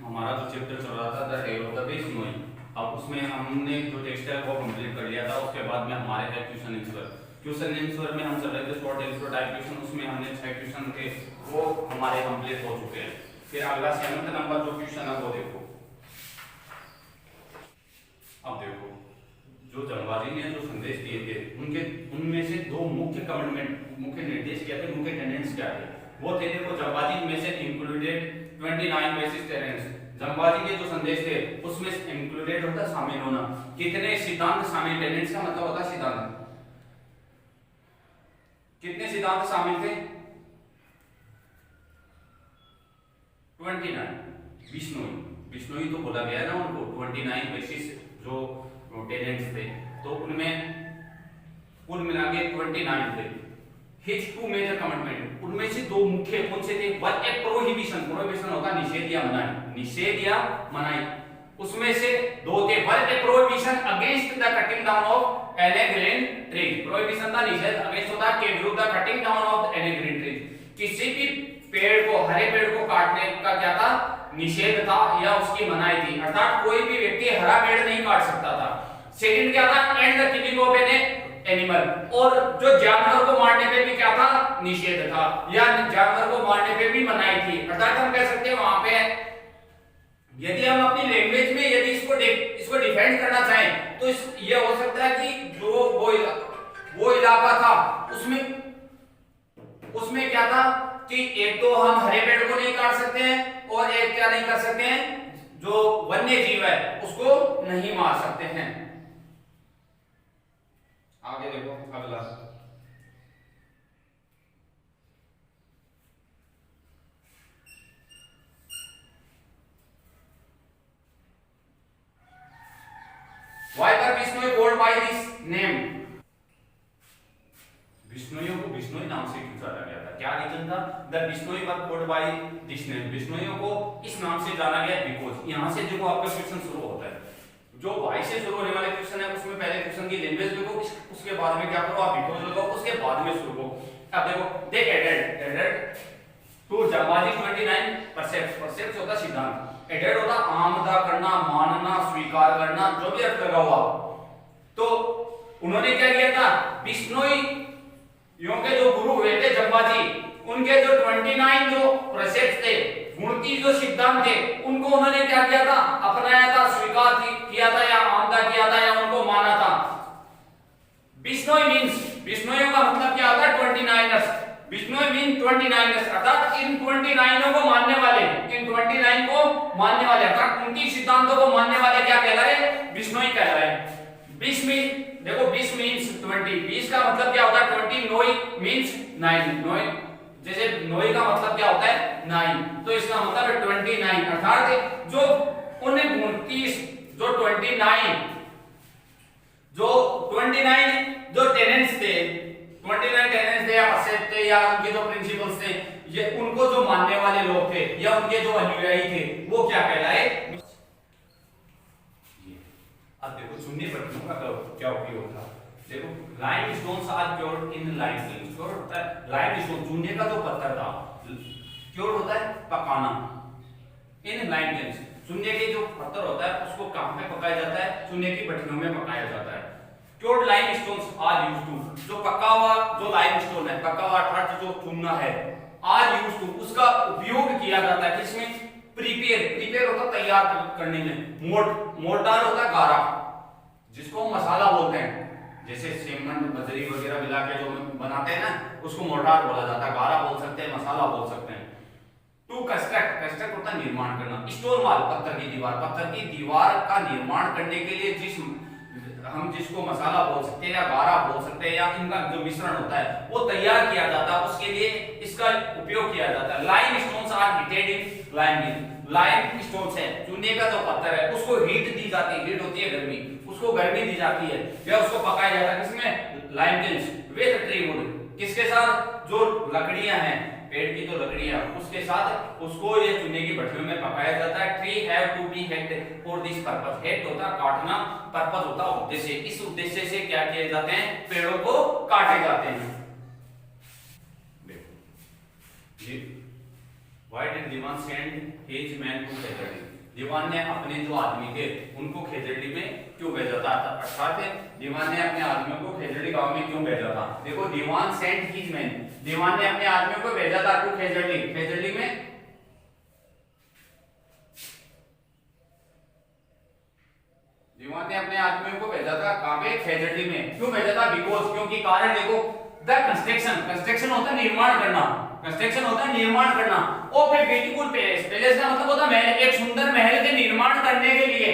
हमारा जो चैप्टर चल रहा था the tale of the Bishnoi, अब उसमें हमने जो टेक्स्ट है वो कंप्लीट कर लिया था। उसके बाद में हमारे है क्वेश्चन आंसर। क्वेश्चन आंसर में हम चल रहे थे शॉर्ट आंसर टाइप क्वेश्चन, उसमें हमने 6 क्वेश्चन थे वो हमारे कंप्लीट हो चुके हैं। फिर अगला 7 नंबर जो क्वेश्चन है वो देखो। अब देखो जो जंबाजी ने जो संदेश दिए थे उनमें से दो मुख्य कमिटमेंट, मुख्य निर्देश क्या थे, मुख्य टेंडेंस क्या थे, वो थे देखो जंबाजी में से इंक्लूडेड 29 बेसिस टेरेंस। जंबाजी के जो संदेश थे उसमें इंक्लूडेड होता शामिल होना, कितने सिद्धांत शामिल, टेनेंस का मतलब होता सिद्धांत, कितने सिद्धांत शामिल थे 29। बिश्नोई तो बोला गया ना उनको 29 बेसिस जो टेनेंस थे, तो उनमें कुल मिला के 29 थे। हिज टू मेजर कमिटमेंट, उनमें से दो मुख्य कौन से थे, वन ए प्रोहिबिशन, प्रोहिबिशन होता निषेध या मनाही, निषेध या मनाही, उसमें से दो थे। One A prohibition against the cutting down of evergreen trees, prohibition था निषेध अगेंस्ट होता के विरुद्ध the cutting down of evergreen trees, किसी भी पेड़ को, हरे पेड़ को काटने का क्या था, निषेध था या उसकी मनाही थी, अर्थात कोई भी व्यक्ति हरा पेड़ नहीं काट सकता था। सेकंड क्या था, and the killing of animal, और जो जानवर को मारने पे भी क्या था, निषेध था, या जानवर को मारने पे भी मनाही थी। अर्थात हम कह सकते हैं वहां पे यदि हम अपनी लैंग्वेज में यदि इसको डिफेंड करना चाहें तो ये हो सकता है कि जो वो इलाका था उसमें क्या था कि एक तो हम हरे पेड़ को नहीं काट सकते हैं और एक क्या नहीं कर सकते हैं, जो वन्य जीव है उसको नहीं मार सकते हैं। आगे देखो अगला, Why were Bishnoi called by this name? बिश्नोइयों को बिश्नोई नाम से क्यों जाना गया था, क्या रीजन था, the Bishnoi were called by this name, बिश्नोइयों को इस नाम से जाना गया बिकॉज़, यहां से जो आपका क्वेश्चन शुरू होता है, जो वाई से शुरू होने वाले क्वेश्चन है उसमें पहले क्वेश्चन की लैंग्वेज लिखो, उसके बाद में क्या करो आप बिकॉज़ लगाओ, उसके बाद में शुरू करो। अब देखो दे एडेड टू जंबाजी 29 परसेप्ट होता सिद्धांत, एडेड होता आमदा करना, मानना, स्वीकार करना, जो भी अर्थ लगा हुआ, तो उन्होंने क्या किया था, बिश्नोई के जो गुरु हुए थे जंबाजी, उनके जो 29 जो प्रेसेप्ट थे, गुणती जो सिद्धांत थे, उनको उन्होंने क्या किया था, अपनाया था, स्वीकार किया था या आमदा किया था या उनको माना था। बिश्नोई मींस, बिश्नोइयों का मतलब क्या होता है 29ers, बिश्नोई मीन 29ers, अर्थात इन 29 को मानने वाले, इन 29 को मानने वाले, अर्थात उनकी सिद्धांतों को मानने वाले क्या कहलाए, बिश्नोई कहलाए। बिश मीन देखो, बिश मींस 20, बिश का मतलब क्या होता है 20, नोई मींस 9, नोई जैसे नोई का मतलब क्या होता है 9, तो इसका मतलब है 29, अर्थात जो उन 29 जो 29 जो टेनेंट्स थे, 29 टेनेंट्स थे या परसेप्ट थे या उनके जो प्रिंसिपल्स थे, ये उनको जो मानने वाले लोग थे या उनके जो अनुयायी थे वो क्या कहलाए। अब देखो चुन्नी पट्टियों का क्या उपयोग था, देखो limestones are cured in limestone, cured होता है लाइमस्टोन, चूने का जो पत्थर था, क्योर्ड होता है पकाना, इन लाइमस्टोन, चूने के जो पत्थर होता है उसको कहां पे पकाया जाता है, चूने की भट्टियों में पकाया जाता है। Cured limestones are used to, जो पका हुआ जो लाइमस्टोन है, पका हुआ अर्थात जो चूना है, आर यूज्ड टू, उसका उपयोग किया जाता है किसमें, प्रिपेयर होता तैयार करने में, मोर्टार होता गारा, जिसको मसाला बोलते हैं, जैसे सीमेंट बजरी वगैरह मिला के जो बनाते हैं ना उसको मोर्टार बोला जाता है, गारा बोल सकते हैं, मसाला बोल सकते हैं। टू कंस्ट्रक्ट होता है निर्माण करना, स्टोन वॉल पत्थर की दीवार का निर्माण करने के लिए हम जिसको मसाला बोल सकते हैं या गारा बोल सकते हैं या इनका जो मिश्रण होता है वो तैयार किया जाता है, उसके लिए इसका उपयोग किया जाता है। Limestones are heated in limestones है, चूने का जो पत्थर है उसको हीट दी जाती है, हीट होती है गर्मी, उसको गर्मी दी जाती है या उसको पकाया जाता है किसमें, लाइमस्टोन्स विद ट्री वुड, किसके साथ, जो लकड़ियां हैं पेड़ की जो लकड़ियां उसके साथ उसको ये चूने की भट्टियों में पकाया जाता है। Tree have to be hacked for this purpose, hacked होता काटना, पर्पस होता उद्देश्य, इस उद्देश्य से क्या किए जाते हैं, पेड़ों को काटे जाते हैं। देखो ये Why did Diwan send his man to खेजड़ी? दीवान ने अपने जो आदमी थे उनको खेजड़ी में क्यों भेजा था? अर्थात दीवान ने अपने आदमियों को खेजड़ी गांव में क्यों भेजा था? देखो, दीवान सेंट हिज मैन, दीवान ने अपने आदमियों को भेजा था टू खेजड़ी, खेजड़ी में दीवान ने अपने आदमियों को भेजा था कहां पे? खेजड़ी में। क्यों भेजा था? बिकॉज, क्योंकि कारण देखो, द कंस्ट्रक्शन, कंस्ट्रक्शन होता है निर्माण करना, कंस्ट्रक्शन होता है निर्माण करना, of a beautiful palace, palace का मतलब होता है महल, एक सुंदर महल के निर्माण करने के लिए,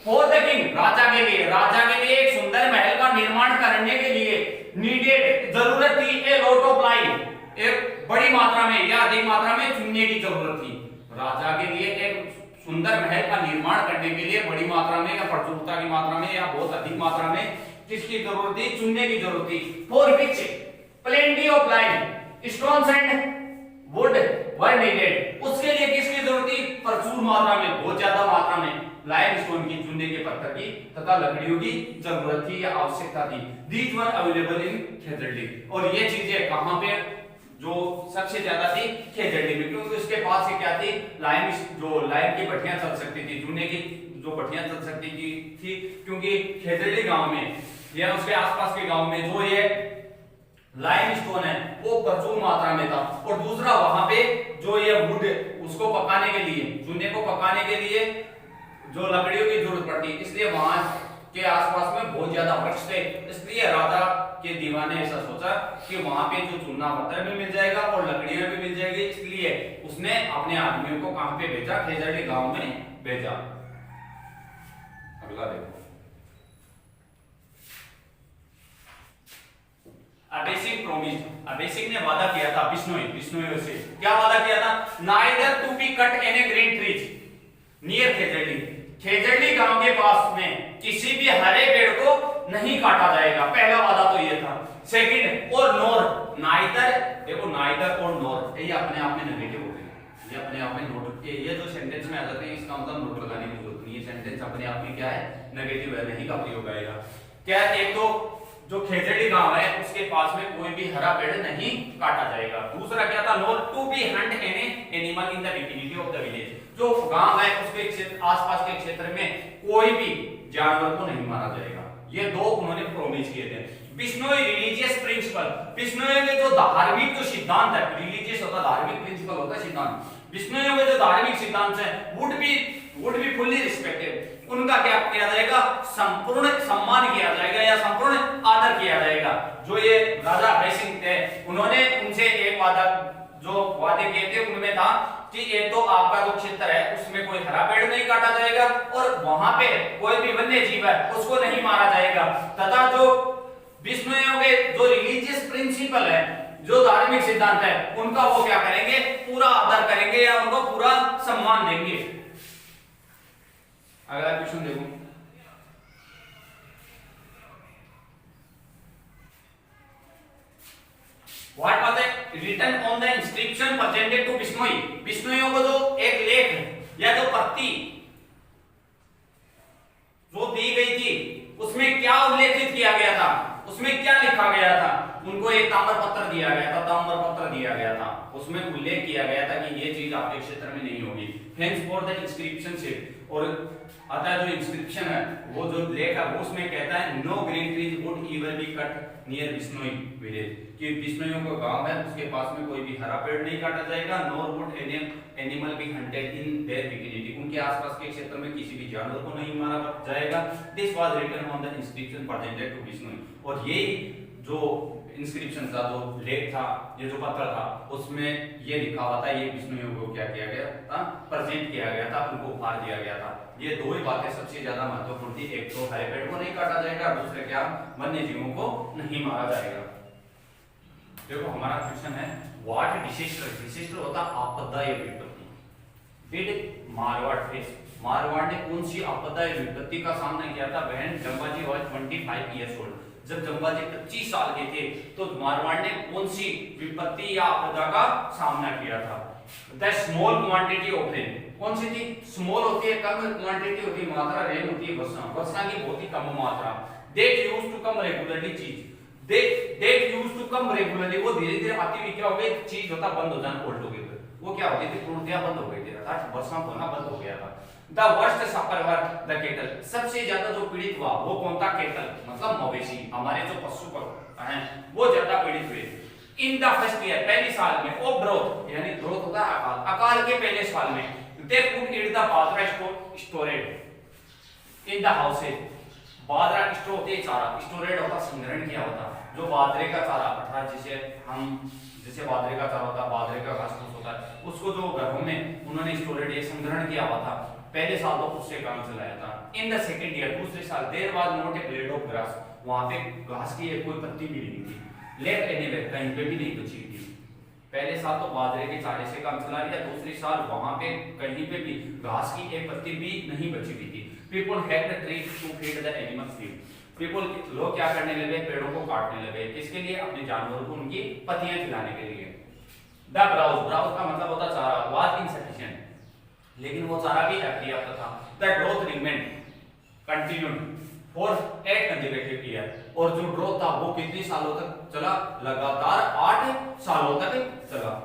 फॉर द किंग, राजा के लिए, राजा के लिए एक सुंदर महल का निर्माण करने के लिए नीडेड, जरूरत थी, ए लॉट ऑफ लाइन, एक बड़ी मात्रा में या अधिक मात्रा में चुनने की जरूरत थी। राजा के लिए एक सुंदर महल का निर्माण करने के लिए बड़ी मात्रा में या प्रचुरता की मात्रा में या बहुत अधिक मात्रा में किसकी जरूरत थी? चुनने की जरूरत थी। For which plenty of line, stones and would were needed, उसके लिए किसकी जरूरत थी? प्रचुर मात्रा में, बहुत ज्यादा मात्रा में लाइम स्टोन की, चुनने के पत्थर की तथा लकड़ियों की जरूरत थी या आवश्यकता थी। दीज वर अवेलेबल इन खेजड़ी, और ये चीजें कहां पे जो सबसे ज्यादा थी? खेजड़ी में, क्योंकि उसके पास से क्या थी? लाइम, जो लाइम की भट्टियां चल सकती थी, चूने की जो भट्टियां चल सकती थी, क्योंकि खेजड़ी गांव में या उसके आसपास के गांव में जो ये लाइम स्टोन है वो प्रचुर मात्रा में था, और दूसरा वहां पे जो ये वुड, उसको पकाने के लिए, चूने को पकाने के लिए जो लकड़ियों की जरूरत पड़ती, इसलिए वहां के आसपास में बहुत ज्यादा वृक्ष थे, इसलिए राजा के दीवान ने ऐसा सोचा कि वहां पे जो चूना पत्थर भी मिल जाएगा और लकड़ियां भी मिल जाएगी, इसलिए उसने अपने आदमियों को कहां पे भेजा? खेजड़ी गांव में भेजा। अगला देखो, अबेसिक प्रोमिस, अबेसिक ने वादा किया था बिश्नोई, बिश्नोई से क्या वादा किया था? Neither to be cut any green trees near Khejri, Khejri गांव के पास में किसी भी हरे पेड़ को नहीं काटा जाएगा, पहला वादा तो ये था। सेकंड, और नोर, नाइदर, देखो नाइदर और नोर ये अपने आप में नेगेटिव हो गए, ये अपने आप में नोट, ये जो सेंटेंस में आ जाते हैं इसका मतलब नोट लगाने की जरूरत नहीं है, सेंटेंस अपने आप में क्या है? नेगेटिव है, नहीं का प्रयोग आएगा। क्या? एक तो जो खेजड़ी गांव है उसके पास में कोई भी हरा पेड़ नहीं काटा जाएगा। दूसरा क्या था? Nor to be hunt any animal in the vicinity of the village, जो गांव है उसके क्षेत्र, आसपास के क्षेत्र में कोई भी जानवर को नहीं मारा जाएगा। ये दो उन्होंने प्रोमिस किए थे। बिश्नोई रिलीजियस प्रिंसिपल, बिश्नोई के जो धार्मिक जो सिद्धांत है, रिलीजियस होता धार्मिक, प्रिंसिपल होता है सिद्धांत, बिश्नोई के जो धार्मिक सिद्धांत है वुड बी फुल्ली रिस्पेक्टेड, उनका क्या किया जाएगा? संपूर्ण सम्मान किया जाएगा या संपूर्ण आदर किया जाएगा। जो ये राजा हरि सिंह थे उन्होंने उनसे एक वादा, जो वादे किए थे उनमें था कि एक तो आपका जो क्षेत्र है उसमें कोई हरा पेड़ नहीं काटा जाएगा और वहां पे कोई भी वन्य जीव है उसको नहीं मारा जाएगा, तथा जो बिश्नोइयों के जो रिलीजियस प्रिंसिपल है, जो धार्मिक सिद्धांत है, उनका वो क्या करेंगे? पूरा आदर करेंगे या उनको पूरा सम्मान देंगे। अगला क्वेश्चन देखो, what was written on the inscription presented to Bishnoi, बिश्नोइयों को जो एक लेख या जो पत्ती जो दी गई थी उसमें क्या उल्लेखित किया गया था? उसमें क्या लिखा गया था? उनको एक ताम्रपत्र दिया गया था, ताम्रपत्र दिया गया था, उसमें उल्लेख किया गया था कि ये चीज आपके क्षेत्र में नहीं होगी। Thanks for the inscription shit, और अतः जो इंस्क्रिप्शन है वो जो लेख है वो उसमें कहता है no green trees would ever be cut near Bishnoi village, कि बिश्नोइयों का गांव है उसके पास में कोई भी हरा पेड़ नहीं काटा जाएगा। Nor would animal be hunted in their vicinity, उनके आसपास के क्षेत्र में किसी भी जानवर को नहीं मारा जाएगा। This was written on the inscription presented to Bishnoi, और ये जो इंस्क्रिप्शन था, जो लेख था, ये जो पत्र था, उसमें ये लिखा हुआ था, ये बिश्नोइयों को क्या किया गया था? प्रेजेंट किया गया था, उनको उपहार दिया गया था। ये दो ही बातें सबसे ज्यादा महत्वपूर्ण थी, एक तो हरे पेड़ को नहीं काटा जाएगा, दूसरे क्या? वन्य जीवों को नहीं मारा जाएगा। देखो हमारा क्वेश्चन है व्हाट डिसेस्टर, डिसेस्टर होता आपदा या विपत्ति। डिड मारवाड़ फेस, मारवाड़ ने कौन सी आपदा या विपत्ति का सामना किया था? व्हेन जंबाजी वाज 25 इयर्स ओल्ड, जब जंबाजी 25 साल के थे तो मारवाड़ ने कौन सी विपत्ति या आपदा का सामना किया था? The small quantity of rain, कौन सी थी? स्मॉल होती है, कम क्वांटिटी होती है मात्रा, रेन होती है वर्षा, वर्षा की बहुत ही कम मात्रा। That used to come regularly, चीज that used to come regularly, वो धीरे धीरे आती हुई क्या हो गई? चीज होता बंद हो जाना ऑल टुगेदर, वो क्या होती थी, पूर्णतया बंद हो गई थी, अर्थात वर्षा होना बंद हो गया था। The worst suffer were the kettle, सबसे ज्यादा जो पीड़ित हुआ वो कौन था, केटल मतलब मवेशी, हमारे जो पशु हैं वो ज्यादा पीड़ित हुए। इन द फर्स्ट ईयर, पहली साल में, ऑफ ग्रोथ यानी ग्रोथ होता है अकाल, अकाल के पहले साल में, they could eat the bajra storeyed in the houses, bajra store होते चारा, स्टोरेड होता संग्रहण किया होता, जो बाजरे का चारा अर्थात जैसे बाजरे का चारा होता है, बाजरे का घास फूस होता है, उसको जो घरों में उन्होंने स्टोरेड ये संग्रहण किया हुआ था, पहले साल तो उससे काम चलाया था। इन द सेकंड ईयर, दूसरे साल, there was not a blade of grass, वहां पे घास की कोई पत्ती भी नहीं थी, लेफ्ट एनीवेयर, कहीं पे भी नहीं बची थी। पहले साल तो बाजरे के चारे से काम चला लिया, दूसरे साल वहां पे कहीं पे भी घास की एक पत्ती भी नहीं बची हुई थी। People had the tree to feed the animals feed, people लोग क्या करने लगे, पेड़ों को काटने लगे, किसके लिए, अपने जानवरों को उनकी पत्तियां खिलाने के लिए। द ब्राउज, ब्राउज का मतलब होता चारा, वाज इनसफिशिएंट, लेकिन वो चारा भी अपर्याप्त था। The growth remain continued for 8 consecutive year, और जो ग्रोथ था वो कितने सालों तक चला, लगातार 8 सालों तक चला।